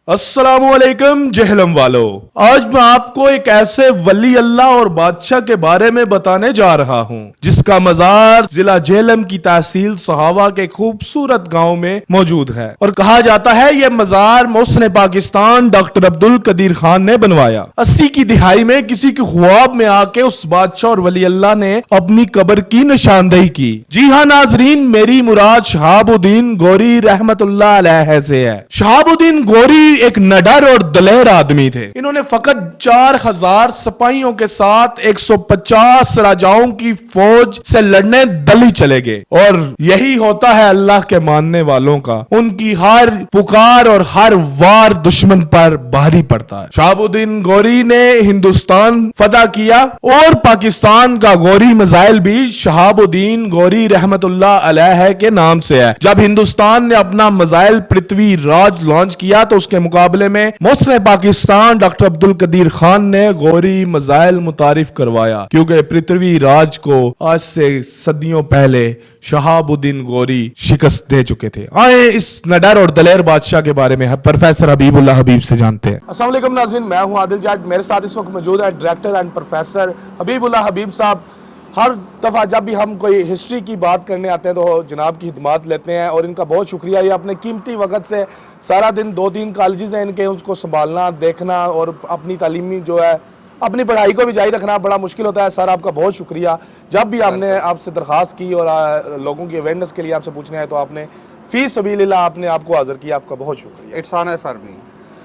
السلام علیکم جہلم والو، آج میں آپ کو ایک ایسے ولی اللہ اور بادشاہ کے بارے میں بتانے جا رہا ہوں جس کا مزار ضلع جہلم کی تحصیل سہاوا کے خوبصورت گاؤں میں موجود ہے، اور کہا جاتا ہے یہ مزار محسن پاکستان ڈاکٹر عبد القدیر خان نے بنوایا۔ 80 کی دہائی میں کسی کے خواب میں آ کے اس بادشاہ اور ولی اللہ نے اپنی قبر کی نشاندہی کی۔ جی ہاں ناظرین، میری مراد شہاب الدین گوری رحمت اللہ علیہ سے ہے۔ شہاب الدین گوری ایک نڈر اور دلیر آدمی تھے۔ انہوں نے فقط 4000 سپاہیوں کے ساتھ 150 راجاؤں کی فوج سے لڑنے دلی چلے گئے، اور یہی ہوتا ہے اللہ کے ماننے والوں کا، ان کی ہر پکار اور ہر وار دشمن پر بھاری پڑتا ہے۔ شہاب الدین گوری نے ہندوستان فتح کیا، اور پاکستان کا گوری میزائل بھی شہاب الدین گوری رحمت اللہ علیہ کے نام سے ہے۔ جب ہندوستان نے اپنا میزائل پرتھوی راج لانچ کیا تو اس کے مقابلے میں محسن پاکستان ڈاکٹر عبد القدیر خان نے غوری میزائل متعارف کروایا، کیونکہ پرتھوی راج کو آج سے صدیوں پہلے شہاب الدین گوری شکست دے چکے تھے۔ آئیں اس نڈر اور دلیر بادشاہ کے بارے میں پروفیسر حبیب اللہ حبیب سے جانتے ہیں۔ السلام علیکم ناظرین، میں ہوں عادل جاٹ، میرے ساتھ اس وقت موجود ہے ڈائریکٹر اینڈ پروفیسر حبیب اللہ حبیب صاحب۔ ہر دفعہ جب بھی ہم کوئی ہسٹری کی بات کرنے آتے ہیں تو جناب کی خدمات لیتے ہیں، اور ان کا بہت شکریہ۔ یہ اپنے قیمتی وقت سے سارا دن 2-3 کالجز ہیں ان کے، اس کو سنبھالنا، دیکھنا، اور اپنی تعلیمی جو ہے اپنی پڑھائی کو بھی جاری رکھنا بڑا مشکل ہوتا ہے۔ سر آپ کا بہت شکریہ۔ جب بھی ہم نے آپ سے درخواست کی اور لوگوں کی اویئرنیس کے لیے آپ سے پوچھنا ہے تو آپ نے فی سبیل اللہ آپ نے آپ کو حاضر کیا، آپ کا بہت شکریہ۔ It's honour for me,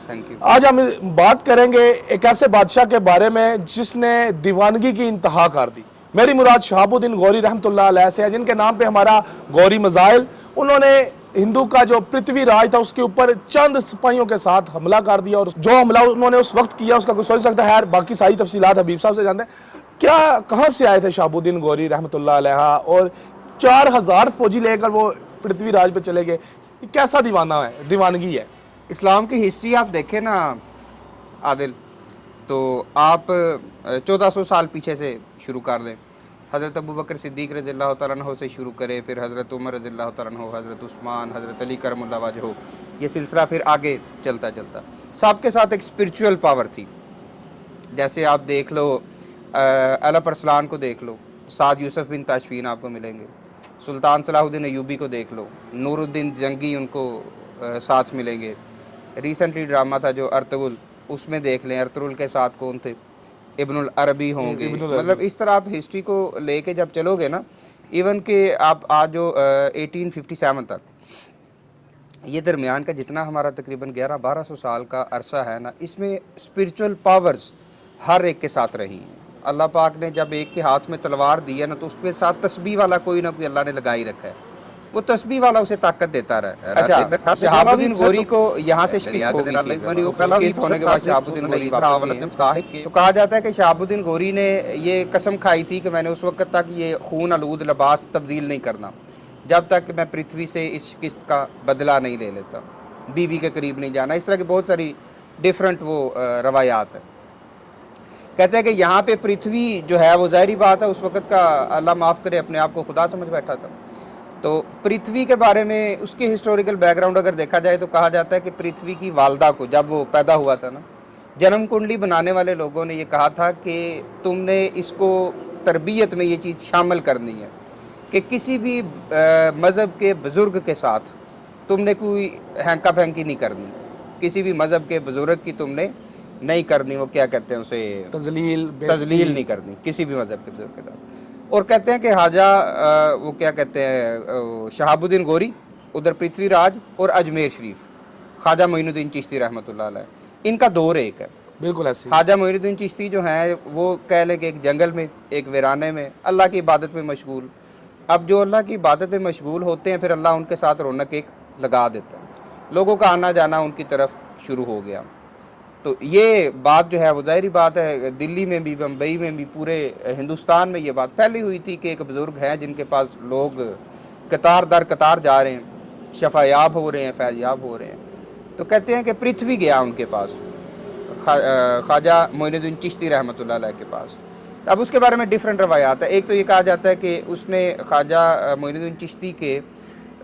thank you. آج ہم بات کریں گے ایک ایسے بادشاہ کے بارے میں جس نے دیوانگی کی انتہا کر دی۔ میری مراد شہاب الدین گوری رحمت اللہ علیہ سے ہے، جن کے نام پہ ہمارا گوری میزائل، انہوں نے ہندو کا جو پرتھوی راج تھا اس کے اوپر چند سپاہیوں کے ساتھ حملہ کر دیا، اور جو حملہ انہوں نے اس وقت کیا اس کا کوئی سوچ سکتا ہے۔ باقی ساری تفصیلات حبیب صاحب سے جانتے ہیں۔ کہاں سے آئے تھے شہاب الدین گوری رحمت اللہ علیہ، اور 4000 فوجی لے کر وہ پرتھوی راج پہ چلے گئے؟ یہ کیسا دیوانگی ہے؟ اسلام کی ہسٹری آپ دیکھیں نا عادل، تو آپ 1400 سال پیچھے سے شروع کر دیں۔ حضرت ابوبکر صدیق رضی اللہ تعالیٰ عنہ سے شروع کرے، پھر حضرت عمر رضی اللہ تعالیٰ عنہ، حضرت عثمان، حضرت علی کرم اللہ وجہہ، یہ سلسلہ پھر آگے چلتا سب کے ساتھ ایک اسپرچول پاور تھی۔ جیسے آپ دیکھ لو اعلیٰ پرسلان کو دیکھ لو، سعد یوسف بن تاشفین آپ کو ملیں گے، سلطان صلاح الدین ایوبی کو دیکھ لو، نور الدین جنگی ان کو ساتھ ملیں گے۔ ریسنٹلی ڈرامہ تھا جو ارطغرل، اس میں دیکھ لیں ارطغرل کے ساتھ کون تھے، ابن العربی ہوں گے۔ مطلب اس طرح آپ ہسٹری کو لے کے جب چلو گے نا، ایون کہ آپ آج جو 1857 تک یہ درمیان کا جتنا ہمارا تقریباً 1100-1200 سال کا عرصہ ہے نا، اس میں اسپرچول پاورز ہر ایک کے ساتھ رہی ہیں۔ اللہ پاک نے جب ایک کے ہاتھ میں تلوار دی ہے نا، تو اس کے ساتھ تسبیح والا کوئی نہ کوئی اللہ نے لگائی رکھا ہے، وہ تسبیح والا اسے طاقت دیتا رہا۔ اچھا، شہاب الدین گوری کو یہاں سے شکست ہو گئی تھی، ہونے کے بعد شہاب الدین گوری واپس گئے۔ تو کہا جاتا ہے کہ شہاب الدین گوری نے یہ قسم کھائی تھی کہ میں نے اس وقت تک یہ خون آلود لباس تبدیل نہیں کرنا جب تک میں پرتھوی سے اس شکست کا بدلہ نہیں لے لیتا، بیوی کے قریب نہیں جانا۔ اس طرح کی بہت ساری ڈیفرنٹ وہ روایات ہیں۔ کہتے ہیں کہ یہاں پہ پرتھوی جو ہے وہ ظاہری بات ہے اس وقت کا، اللہ معاف کرے، اپنے آپ کو خدا سمجھ بیٹھا تھا۔ تو پرتھوی کے بارے میں اس کے ہسٹوریکل بیک گراؤنڈ اگر دیکھا جائے تو کہا جاتا ہے کہ پرتھوی کی والدہ کو جب وہ پیدا ہوا تھا نا، جنم کنڈلی بنانے والے لوگوں نے یہ کہا تھا کہ تم نے اس کو تربیت میں یہ چیز شامل کرنی ہے کہ کسی بھی مذہب کے بزرگ کے ساتھ تم نے کوئی ہینکا پھینکی نہیں کرنی، کسی بھی مذہب کے بزرگ کی تم نے نہیں کرنی، وہ کیا کہتے ہیں اسے، تذلیل نہیں کرنی کسی بھی مذہب کے بزرگ کے ساتھ۔ اور کہتے ہیں کہ خواجہ وہ کیا کہتے ہیں شہاب الدین گوری ادھر پرتھوی راج اور اجمیر شریف خواجہ معین الدین چشتی رحمۃ اللہ علیہ، ان کا دور ایک ہے بالکل ایسے۔ خواجہ معین الدین چشتی جو ہیں وہ کہہ لیں کہ ایک جنگل میں، ایک ویرانے میں اللہ کی عبادت میں مشغول۔ اب جو اللہ کی عبادت میں مشغول ہوتے ہیں پھر اللہ ان کے ساتھ رونق ایک لگا دیتا ہے، لوگوں کا آنا جانا ان کی طرف شروع ہو گیا۔ تو یہ بات جو ہے وہ ظاہری بات ہے، دلی میں بھی، بمبئی میں بھی، پورے ہندوستان میں یہ بات پھیلی ہوئی تھی کہ ایک بزرگ ہیں جن کے پاس لوگ قطار در قطار جا رہے ہیں، شفا یاب ہو رہے ہیں، فیض یاب ہو رہے ہیں۔ تو کہتے ہیں کہ پرتھوی گیا ان کے پاس، خواجہ معین الدین چشتی رحمۃ اللہ علیہ کے پاس۔ اب اس کے بارے میں ڈیفرنٹ روایات ہیں۔ ایک تو یہ کہا جاتا ہے کہ اس نے خواجہ معین الدین چشتی کے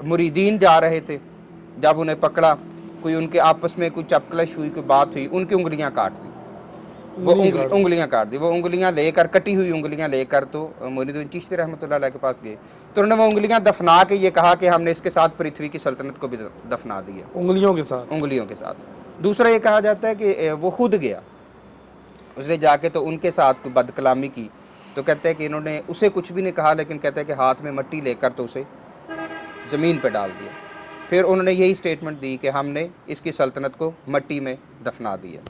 مریدین جا رہے تھے، جب انہیں پکڑا، کوئی ان کے آپس میں کوئی چپکلش ہوئی، کوئی بات ہوئی، ان کی انگلیاں کاٹ دی، وہ انگلیاں کاٹ دی، وہ انگلیاں لے کر، کٹی ہوئی انگلیاں لے کر تو معین الدین چشتی رحمۃ اللہ علیہ کے پاس گئے، تو انہوں نے وہ انگلیاں دفنا کے یہ کہا کہ ہم نے اس کے ساتھ پرتھوی کی سلطنت کو بھی دفنا دیا، انگلیوں کے ساتھ. انگلیوں کے ساتھ. دوسرا یہ کہا جاتا ہے کہ وہ خود گیا، اس نے جا کے تو ان کے ساتھ کوئی بد کلامی کی، تو کہتے ہیں کہ انہوں نے اسے کچھ بھی نہیں کہا، لیکن کہتے ہیں کہ ہاتھ میں مٹی لے کر تو اسے زمین پہ ڈال دیا. پھر انہوں نے یہی سٹیٹمنٹ دی کہ ہم نے اس کی سلطنت کو مٹی میں دفنا دیا.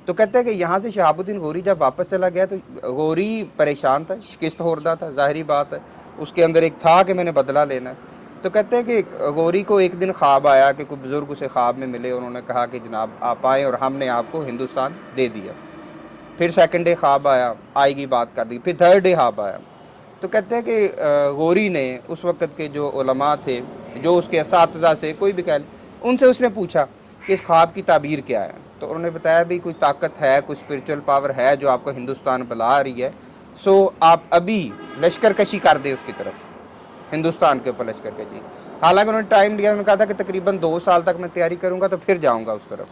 تو کہتے ہیں کہ یہاں سے شہاب الدین غوری جب واپس چلا گیا تو غوری پریشان تھا، شکست خوردہ تھا، ظاہری بات ہے، اس کے اندر ایک تھا کہ میں نے بدلہ لینا ہے. تو کہتے ہیں کہ غوری کو ایک دن خواب آیا کہ کوئی بزرگ اسے خواب میں ملے، انہوں نے کہا کہ جناب آپ آئیں اور ہم نے آپ کو ہندوستان دے دیا. پھر سیکنڈ ڈے خواب آیا، آئے گی بات کر دی. پھر تھرڈ ڈے خواب آیا. تو کہتے ہیں کہ غوری نے اس وقت کے جو علماء تھے، جو اس کے اساتذہ سے کوئی بھی کہہ، ان سے اس نے پوچھا کہ اس خواب کی تعبیر کیا ہے. تو انہوں نے بتایا بھی کوئی طاقت ہے، کوئی اسپرچل پاور ہے جو آپ کو ہندوستان بلا رہی ہے، سو آپ ابھی لشکر کشی کر دیں اس کی طرف، ہندوستان کے اوپر لشکر کشی. حالانکہ انہوں نے ٹائم لیا، انہوں نے کہا تھا کہ تقریباً 2 سال تک میں تیاری کروں گا تو پھر جاؤں گا اس طرف.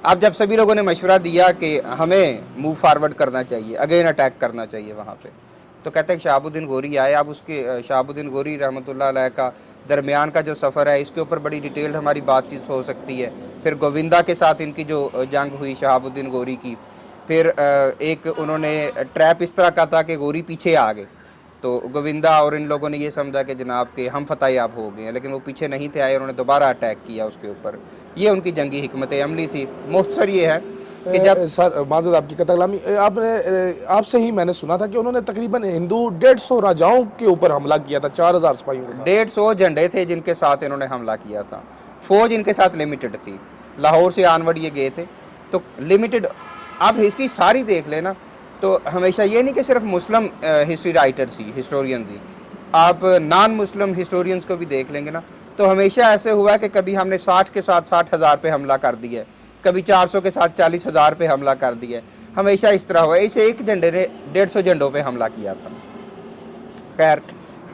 اب جب سبھی لوگوں نے مشورہ دیا کہ ہمیں موو فارورڈ کرنا چاہیے، اگین اٹیک کرنا چاہیے وہاں پہ، تو کہتے ہیں کہ شہاب الدین غوری آئے. اب اس کے شہاب الدین غوری رحمۃ اللہ علیہ کا درمیان کا جو سفر ہے، اس کے اوپر بڑی ڈیٹیلڈ ہماری بات چیت ہو سکتی ہے. پھر گووندا کے ساتھ ان کی جو جنگ ہوئی شہاب الدین غوری کی، پھر ایک انہوں نے ٹریپ اس طرح کا تھا کہ غوری پیچھے آ گئے، تو گووندا اور ان لوگوں نے یہ سمجھا کہ جناب کہ ہم فتح یاب ہو گئے ہیں، لیکن وہ پیچھے نہیں تھے آئے، انہوں نے دوبارہ اٹیک کیا اس کے اوپر. یہ ان کی جنگی حکمت عملی تھی. مختصر یہ ہے کہ جب سر معذرت آپ کی قطع کلامی، آپ سے ہی میں نے سنا تھا کہ انہوں نے تقریباً ہندو 150 راجاؤں کے اوپر حملہ کیا تھا، 4000 سپاہیوں کے ساتھ. 150 جھنڈے تھے جن کے ساتھ انہوں نے حملہ کیا تھا. فوج ان کے ساتھ لمیٹڈ تھی، لاہور سے آنورڈ یہ گئے تھے تو لمیٹڈ. آپ ہسٹری ساری دیکھ لینا تو ہمیشہ یہ نہیں کہ صرف مسلم ہسٹری رائٹرز ہی، ہسٹورینز ہی، آپ نان مسلم ہسٹورینز کو بھی دیکھ لیں گے نا، تو ہمیشہ ایسے ہوا کہ کبھی ہم نے 60 کے ساتھ 60,000 پہ حملہ کر دیا ہے، کبھی 400 کے ساتھ 40,000 پہ حملہ کر دیا ہے. ہمیشہ اس طرح ہوا ہے. اس ایک جھنڈے نے 150 جھنڈوں پہ حملہ کیا تھا. خیر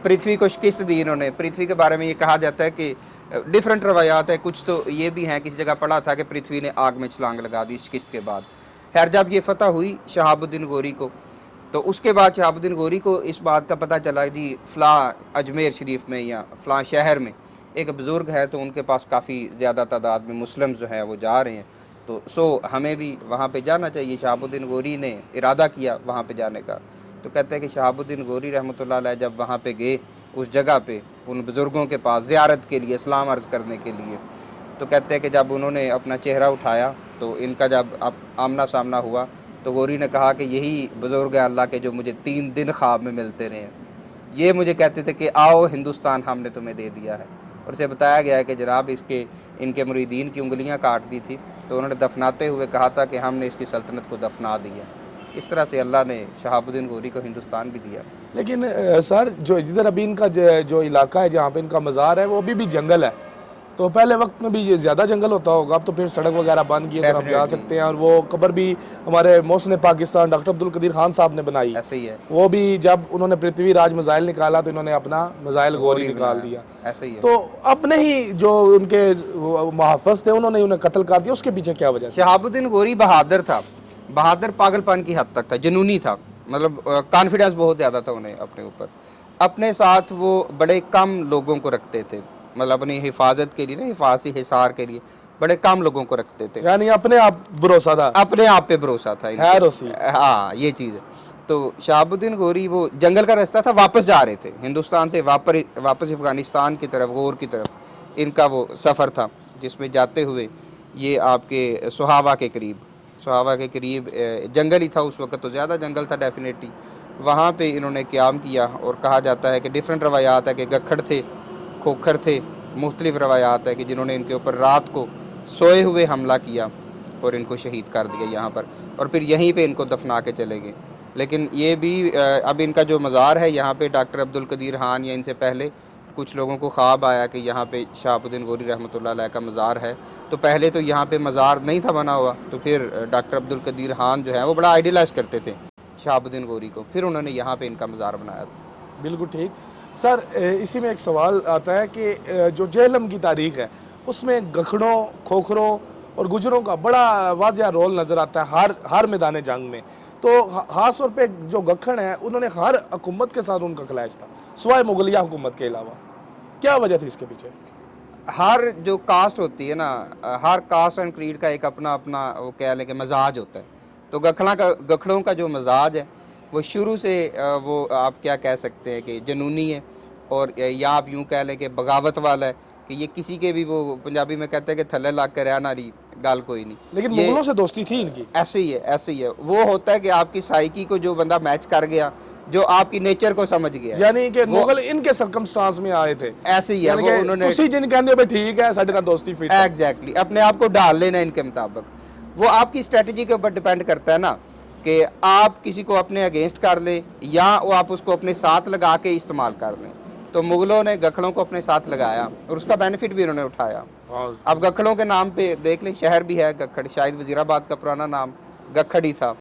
پرتھوی کو شکست دی انہوں نے. پرتھوی کے بارے میں یہ کہا جاتا ہے کہ ڈیفرنٹ روایات ہے، کچھ تو یہ بھی ہیں، کسی جگہ پڑھا تھا کہ پرتھوی نے آگ میں چھلانگ لگا دی شکست کے بعد. خیر جب یہ فتح ہوئی شہاب الدین غوری کو، تو اس کے بعد شہاب الدین غوری کو اس بات کا پتہ چلا جی فلاں اجمیر شریف میں یا فلاں شہر میں ایک بزرگ ہے، تو ان کے پاس کافی زیادہ تعداد میں مسلم جو ہیں وہ جا رہے ہیں، تو ہمیں بھی وہاں پہ جانا چاہیے. شہاب الدین غوری نے ارادہ کیا وہاں پہ جانے کا. تو کہتے ہیں کہ شہاب الدین غوری رحمۃ اللہ علیہ جب وہاں پہ گئے اس جگہ پہ ان بزرگوں کے پاس زیارت کے لیے، اسلام عرض کرنے کے لیے، تو کہتے ہیں کہ جب انہوں نے اپنا چہرہ اٹھایا تو ان کا جب آمنا سامنا ہوا تو غوری نے کہا کہ یہی بزرگ ہے اللہ کے جو مجھے 3 دن خواب میں ملتے رہے ہیں. یہ مجھے کہتے تھے کہ آؤ ہندوستان ہم نے تمہیں دے دیا ہے. اور اسے بتایا گیا ہے کہ جناب ان کے مریدین کی انگلیاں کاٹ دی تھی، تو انہوں نے دفناتے ہوئے کہا تھا کہ ہم نے اس کی سلطنت کو دفنا دیا. اس طرح سے اللہ نے شہاب الدین غوری کو ہندوستان بھی دیا. لیکن سر جو جدھر ابھی ان کا جو علاقہ ہے جہاں پہ ان کا مزار ہے وہ ابھی بھی جنگل ہے، تو پہلے وقت میں بھی یہ زیادہ جنگل ہوتا ہوگا. اب تو پھر سڑک وغیرہ بن گئی ہے تو ہم جا سکتے ہیں. اور وہ قبر بھی ہمارے محسن پاکستان ڈاکٹر عبدالقدیر خان صاحب نے بنائی. ایسے ہی ہے، وہ بھی جب انہوں نے پرتھوی راج میزائل نکالا تو انہوں نے اپنا میزائل غوری نکال دیا. ایسے ہی ہے. تو اپنے ہی جو ان کے محافظ تھے انہوں نے انہیں قتل کر دیا. اس کے پیچھے کیا وجہ سے؟ شہاب الدین غوری بہادر تھا، بہادر پاگل پن کی حد تک تھا، جنونی تھا، مطلب کانفیڈنس بہت زیادہ تھا انہیں اپنے اوپر. اپنے ساتھ وہ بڑے کم لوگوں کو رکھتے تھے، مطلب اپنی حفاظت کے لیے نا، حفاظتی حصار کے لیے بڑے کم لوگوں کو رکھتے تھے. یعنی اپنے آپ بھروسہ تھا، اپنے آپ پہ بھروسہ تھا. ہاں یہ چیز ہے. تو شہاب الدین غوری وہ جنگل کا راستہ تھا، واپس جا رہے تھے ہندوستان سے، واپس افغانستان کی طرف، غور کی طرف ان کا وہ سفر تھا، جس میں جاتے ہوئے یہ آپ کے سہاوا کے قریب جنگل ہی تھا اس وقت، تو زیادہ جنگل تھا ڈیفینیٹلی. وہاں پہ انہوں نے قیام کیا. اور کہا جاتا ہے کہ ڈیفرنٹ روایات ہے کہ گکھڑ تھے، کھوکھر تھے، مختلف روایات ہے کہ جنہوں نے ان کے اوپر رات کو سوئے ہوئے حملہ کیا اور ان کو شہید کر دیا یہاں پر، اور پھر یہیں پہ ان کو دفنا کے چلے گئے. لیکن یہ بھی اب ان کا جو مزار ہے یہاں پہ ڈاکٹر عبدالقدیر خان یا ان سے پہلے کچھ لوگوں کو خواب آیا کہ یہاں پہ شہاب الدین غوری رحمۃ اللہ علیہ کا مزار ہے. تو پہلے تو یہاں پہ مزار نہیں تھا بنا ہوا، تو پھر ڈاکٹر عبدالقدیر خان جو ہے وہ بڑا آئیڈیلائز کرتے تھے شہاب الدین غوری کو، پھر انہوں نے یہاں پہ ان کا مزار بنایا تھا. بالکل ٹھیک. سر اسی میں ایک سوال آتا ہے کہ جو جہلم کی تاریخ ہے اس میں گکھڑوں، کھوکھروں اور گجروں کا بڑا واضح رول نظر آتا ہے ہر میدان جنگ میں. تو خاص طور پہ جو گکھڑ ہیں انہوں نے ہر حکومت کے ساتھ ان کا کلیش تھا سوائے مغلیہ حکومت کے علاوہ. کیا وجہ تھی اس کے پیچھے؟ ہر جو کاسٹ ہوتی ہے نا، ہر کاسٹ اینڈ کریڈ کا ایک اپنا اپنا وہ کہہ لیں کہ مزاج ہوتا ہے. تو گکھڑوں کا جو مزاج ہے وہ شروع سے وہ آپ کیا کہہ سکتے ہیں کہ جنونی ہے، اور یا آپ یوں کہہ لیں کہ بغاوت والا ہے، کہ یہ کسی کے بھی، وہ پنجابی میں کہتے ہیں کہ تھلے لاگ کے رہنا رہی گال کوئی نہیں. لیکن یہ مغلوں سے دوستی تھی ان کی. ایسے ہی ہے. وہ ہوتا ہے کہ آپ کی سائیکی کو جو بندہ میچ کر گیا، جو آپ کی نیچر کو سمجھ گیا، یعنی کہ مغل ان کے سرکمسٹانس میں آئے تھے. ایسے ہی ہے. وہ انہوں نے اسی جن کہنے بھائی ٹھیک ہے ساڈے نال دوستی فٹ ہے. ایگزیکٹلی اپنے آپ کو ڈال لینا ان کے مطابق. وہ آپ کی اسٹریٹجی کے اوپر ڈیپینڈ کرتا ہے نا، کہ آپ کسی کو اپنے اگینسٹ کر لیں یا وہ آپ اس کو اپنے ساتھ لگا کے استعمال کر لیں. تو مغلوں نے گکھڑوں کو اپنے ساتھ لگایا اور اس کا بینیفٹ بھی انہوں نے اٹھایا. اب گکھڑوں کے نام پہ دیکھ لیں شہر بھی ہے گکھڑ، شاید وزیر آباد کا پرانا نام گکھڑ ہی تھا.